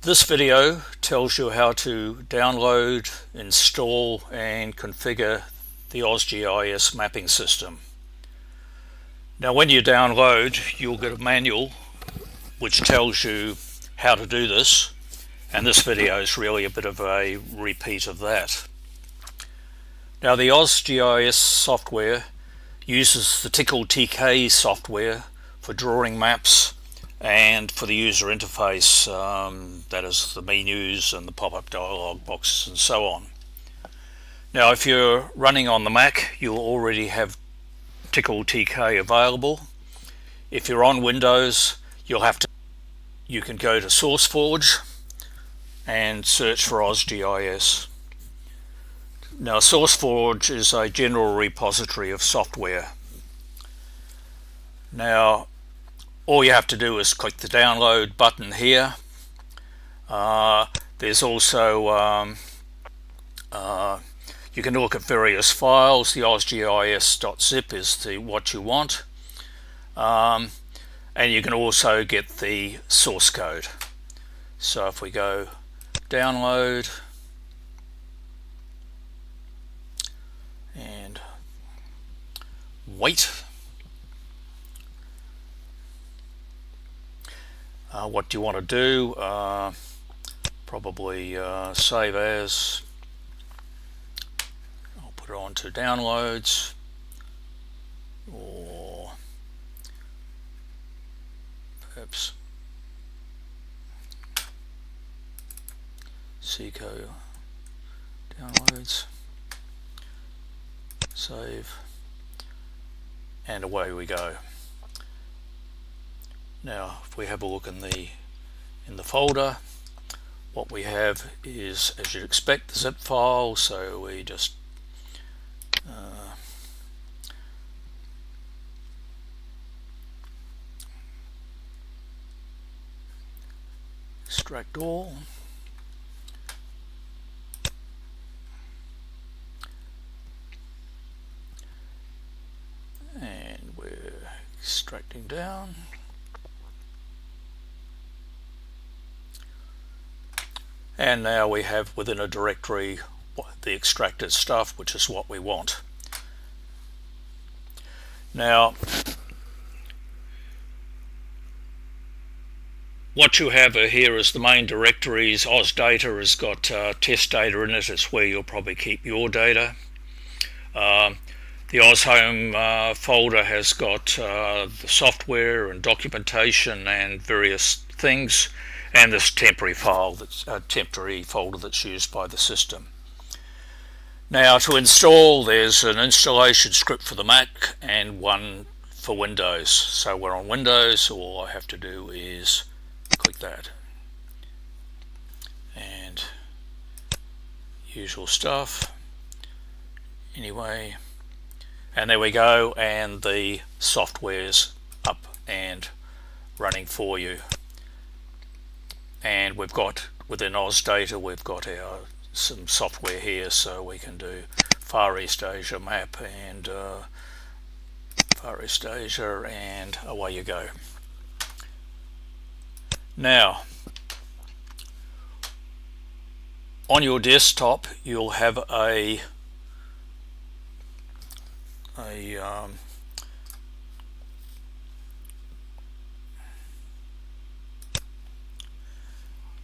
This video tells you how to download, install and configure the OzGIS mapping system. Now when you download, you'll get a manual which tells you how to do this, and this video is really a bit of a repeat of that. Now the OzGIS software uses the TK software for drawing maps and for the user interface, that is the menus and the pop-up dialog boxes and so on. Now if you're running on the Mac, you'll already have TK available. If you're on Windows, you can go to SourceForge and search for OzGIS. Now SourceForge is a general repository of software. Now all you have to do is click the download button here. There's also you can look at various files. The OzGIS.zip is what you want, and you can also get the source code. So if we go download and wait, what do you want to do? Probably save as. I'll put it on to downloads, or perhaps Seco downloads, save, and away we go. Now if we have a look in the folder, what we have is, as you'd expect, the zip file. So we just extract all, and we're extracting down. And now we have within a directory the extracted stuff, which is what we want. Now what you have here is the main directories. OzData has got test data in it. It's where you'll probably keep your data. The OzHome folder has got the software and documentation and various things, and this temporary file, that's a temporary folder that's used by the system. Now to install, there's an installation script for the Mac and one for Windows. So we're on Windows, all I have to do is click that, and usual stuff anyway, and there we go, and the software's up and running for you. And we've got within OzData, we've got some software here, so we can do Far East Asia map and Far East Asia, and away you go. Now on your desktop, you'll have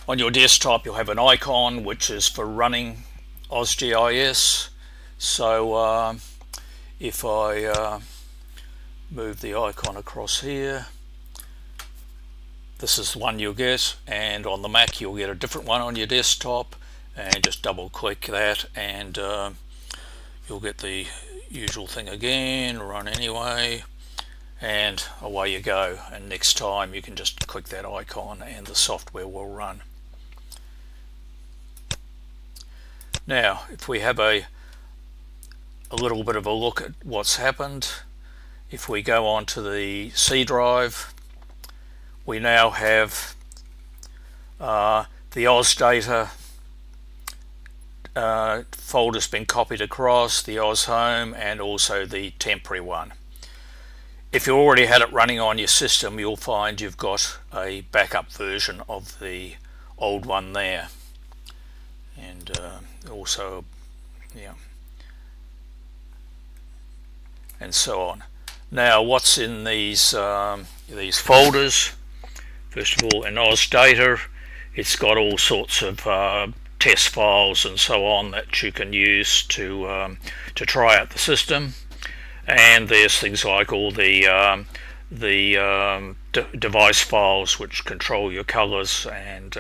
on your desktop you'll have an icon which is for running OzGIS. So if I move the icon across here, this is the one you'll get, and on the Mac you'll get a different one on your desktop, and just double click that and you'll get the usual thing again, run anyway, and away you go. And next time you can just click that icon and the software will run. Now if we have a little bit of a look at what's happened, if we go on to the C drive, we now have the OzData folder's been copied across, the OzHome, and also the temporary one. If you already had it running on your system, you'll find you've got a backup version of the old one there, and also, yeah, and so on. Now, what's in these folders? First of all, in Oz Data, it's got all sorts of test files and so on that you can use to try out the system. And there's things like all the device files which control your colors and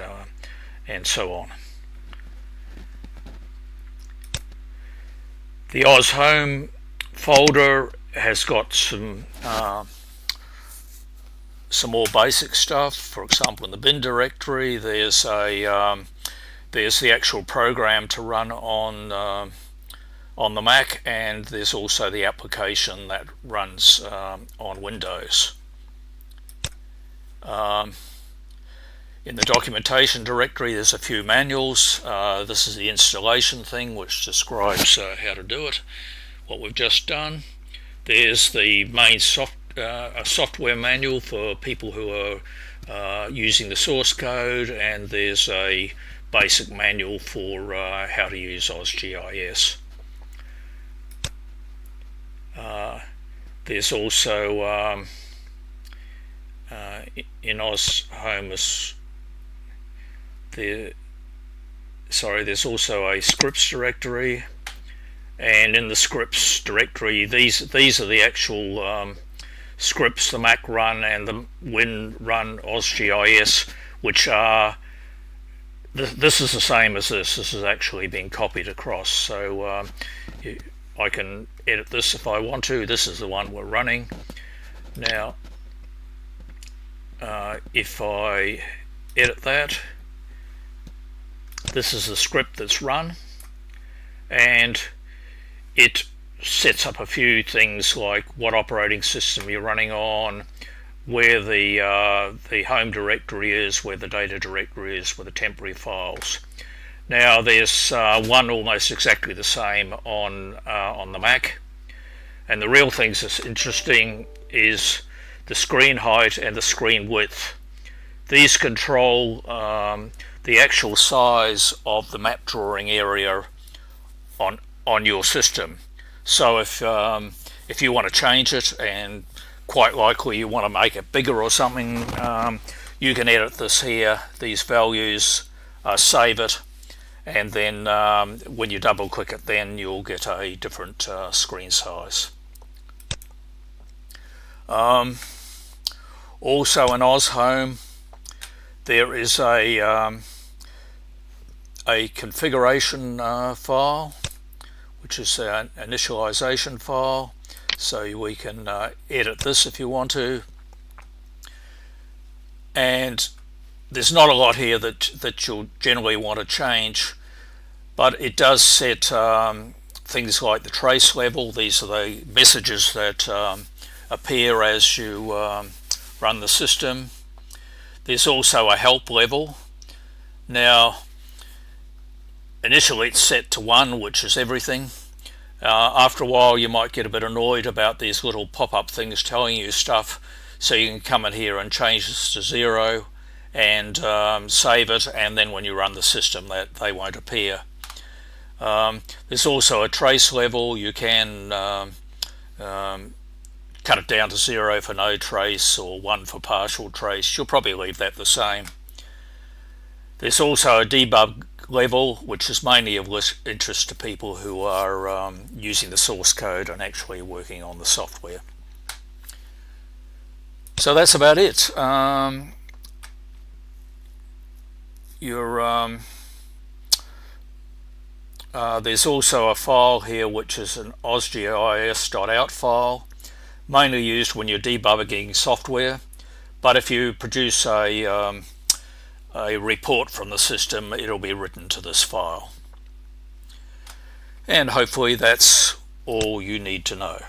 so on. The Oz Home folder has got some more basic stuff. For example, in the bin directory, there's the actual program to run on the Mac, and there's also the application that runs on Windows. In the documentation directory, there's a few manuals. This is the installation thing, which describes how to do it, what we've just done. There's the main software manual for people who are using the source code, and there's a basic manual for how to use OzGIS. There's also in Oz Home there's also a scripts directory, and in the scripts directory, these are the actual scripts the Mac run and the Win run OzGIS, which are this is the same as this. This is actually being copied across, so I can edit this if I want to. This is the one we're running now. If I edit that, this is the script that's run, and it sets up a few things like what operating system you're running on, where the home directory is, where the data directory is, where the temporary files. Now there's one almost exactly the same on the Mac, and the real things that's interesting is the screen height and the screen width. These control the actual size of the map drawing area on your system. So if you want to change it, and quite likely you want to make it bigger or something, you can edit this here, these values, save it, and then when you double click it, then you'll get a different screen size. Also in Oz Home, there is a configuration file, which is an initialization file, so we can edit this if you want to. And there's not a lot here that you'll generally want to change, but it does set things like the trace level. These are the messages that appear as you run the system. There's also a help level. Now, initially it's set to 1, which is everything. After a while you might get a bit annoyed about these little pop-up things telling you stuff, so you can come in here and change this to 0 and save it, and then when you run the system they won't appear. There's also a trace level. You can cut it down to 0 for no trace or 1 for partial trace. You'll probably leave that the same. There's also a debug level, which is mainly of interest to people who are using the source code and actually working on the software. So that's about it. There's also a file here which is an OzGIS.out file, mainly used when you're debugging software, but if you produce a report from the system, it'll be written to this file. And hopefully that's all you need to know.